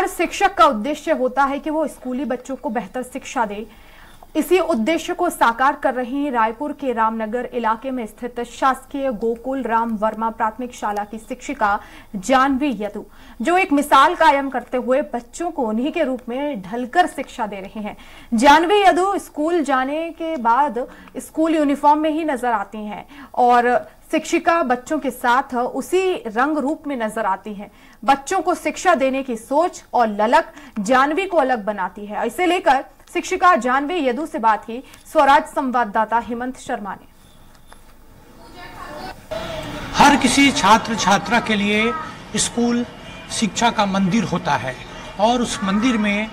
हर शिक्षक का उद्देश्य होता है कि वो स्कूली बच्चों को बेहतर शिक्षा दे। इसी उद्देश्य को साकार कर रही रायपुर के रामनगर इलाके में स्थित शासकीय गोकुल राम वर्मा प्राथमिक शाला की शिक्षिका जानवी यदु, जो एक मिसाल कायम करते हुए बच्चों को उन्हीं के रूप में ढलकर शिक्षा दे रहे हैं। जानवी यदु स्कूल जाने के बाद स्कूल यूनिफॉर्म में ही नजर आती हैं और शिक्षिका बच्चों के साथ उसी रंग रूप में नजर आती हैं। बच्चों को शिक्षा देने की सोच और ललक जानवी को अलग बनाती है। इसे लेकर शिक्षिका जानवी यदु से बात की स्वराज संवाददाता हेमंत शर्मा ने। हर किसी छात्र छात्रा के लिए स्कूल शिक्षा का मंदिर होता है और उस मंदिर में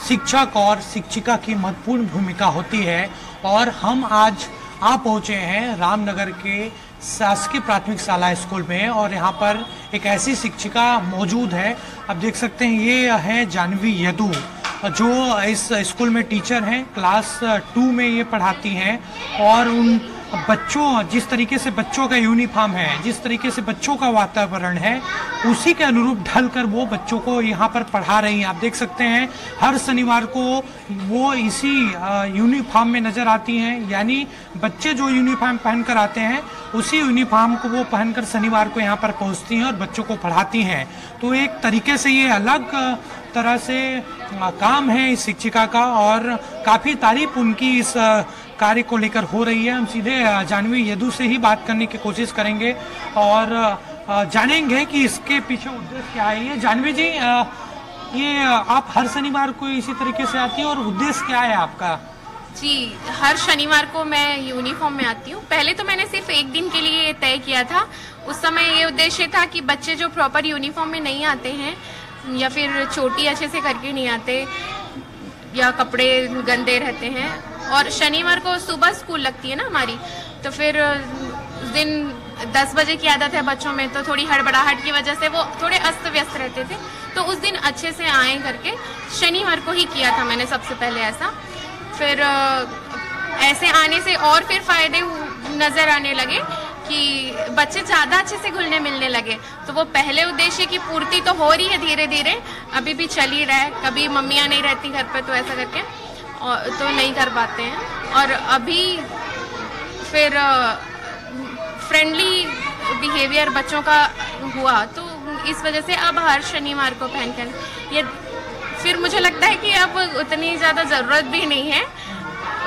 शिक्षक और शिक्षिका की महत्वपूर्ण भूमिका होती है। और हम आज पहुंचे हैं रामनगर के शासकीय प्राथमिक शाला स्कूल में और यहाँ पर एक ऐसी शिक्षिका मौजूद है। आप देख सकते हैं ये है जानवी यदु, जो इस स्कूल में टीचर हैं। क्लास 2 में ये पढ़ाती हैं और उन बच्चों, जिस तरीके से बच्चों का यूनिफॉर्म है, जिस तरीके से बच्चों का वातावरण है, उसी के अनुरूप ढल कर वो बच्चों को यहाँ पर पढ़ा रही हैं। आप देख सकते हैं हर शनिवार को वो इसी यूनिफॉर्म में नजर आती हैं, यानी बच्चे जो यूनिफॉर्म पहनकर आते हैं उसी यूनिफॉर्म को वो पहनकर शनिवार को यहाँ पर पहुँचती हैं और बच्चों को पढ़ाती हैं। तो एक तरीके से ये अलग तरह से काम है इस शिक्षिका का और काफ़ी तारीफ उनकी इस कार्य को लेकर हो रही है। हम सीधे जानवी यदु से ही बात करने की कोशिश करेंगे और जानेंगे कि इसके पीछे उद्देश्य क्या है। ये जानवी जी, ये आप हर शनिवार को इसी तरीके से आती है और उद्देश्य क्या है आपका? जी, हर शनिवार को मैं यूनिफॉर्म में आती हूँ। पहले तो मैंने सिर्फ एक दिन के लिए तय किया था। उस समय ये उद्देश्य था कि बच्चे जो प्रॉपर यूनिफॉर्म में नहीं आते हैं या फिर चोटी अच्छे से करके नहीं आते या कपड़े गंदे रहते हैं, और शनिवार को सुबह स्कूल लगती है ना हमारी, तो फिर उस दिन 10 बजे की आदत है बच्चों में, तो थोड़ी हड़बड़ाहट की वजह से वो थोड़े अस्त व्यस्त रहते थे। तो उस दिन अच्छे से आए करके शनिवार को ही किया था मैंने सबसे पहले ऐसा। फिर ऐसे आने से और फिर फायदे नजर आने लगे कि बच्चे ज़्यादा अच्छे से घुलने मिलने लगे। तो वो पहले उद्देश्य की पूर्ति तो हो रही है धीरे धीरे, अभी भी चल ही रहा है। कभी मम्मियाँ नहीं रहती घर पे तो ऐसा करके और तो नहीं कर पाते हैं, और अभी फिर फ्रेंडली बिहेवियर बच्चों का हुआ तो इस वजह से अब हर शनिवार को पहनकर ये, फिर मुझे लगता है कि अब उतनी ज़्यादा ज़रूरत भी नहीं है।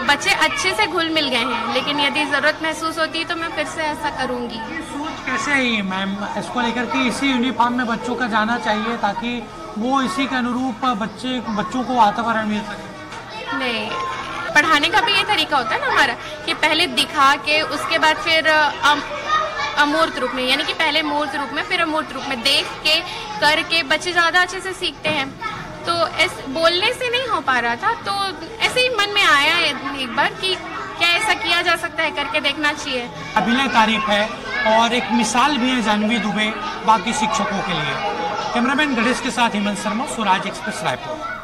बच्चे अच्छे से घुल मिल गए हैं, लेकिन यदि ज़रूरत महसूस होती है तो मैं फिर से ऐसा करूँगी। सोच कैसे है मैम इसको लेकर कि इसी यूनिफॉर्म में बच्चों का जाना चाहिए ताकि वो इसी के अनुरूप बच्चों को वातावरण मिल सके? नहीं, पढ़ाने का भी ये तरीका होता है ना हमारा कि पहले दिखा के उसके बाद फिर अमूर्त रूप में, यानी कि पहले मूर्त रूप में फिर अमूर्त रूप में देख के करके बच्चे ज़्यादा अच्छे से सीखते हैं। तो बोलने से नहीं हो पा रहा था, तो ऐसे ही मन में आया एक बार कि क्या ऐसा किया जा सकता है, करके देखना चाहिए। काबिले तारीफ है और एक मिसाल भी है जानवी दुबे बाकी शिक्षकों के लिए। कैमरामैन गणेश के साथ हेमंत शर्मा, स्वराज एक्सप्रेस, रायपुर।